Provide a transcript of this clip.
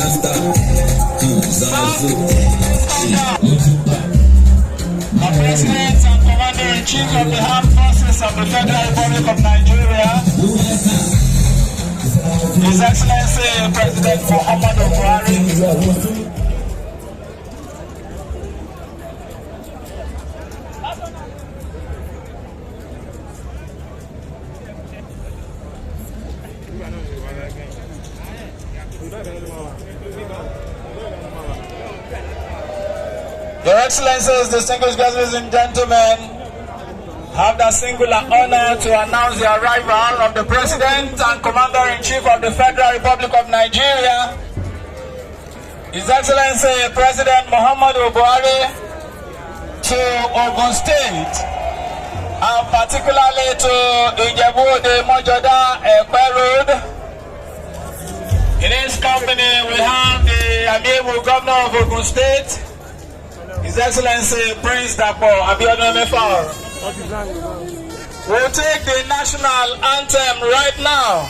The President and Commander-in-Chief of the Armed Forces of the Federal Republic of Nigeria, His Excellency President Muhammadu Buhari. Your Excellencies, distinguished guests, ladies and gentlemen, have the singular honor to announce the arrival of the President and Commander-in-Chief of the Federal Republic of Nigeria, His Excellency President Muhammadu Buhari, to Ogun State, and particularly to Ijebu-Ode Mojoda Ekpe Road. In his company, we have the amiable Governor of Ogun State, His Excellency Prince Dapo Abiodun Mefar. We'll take the national anthem right now.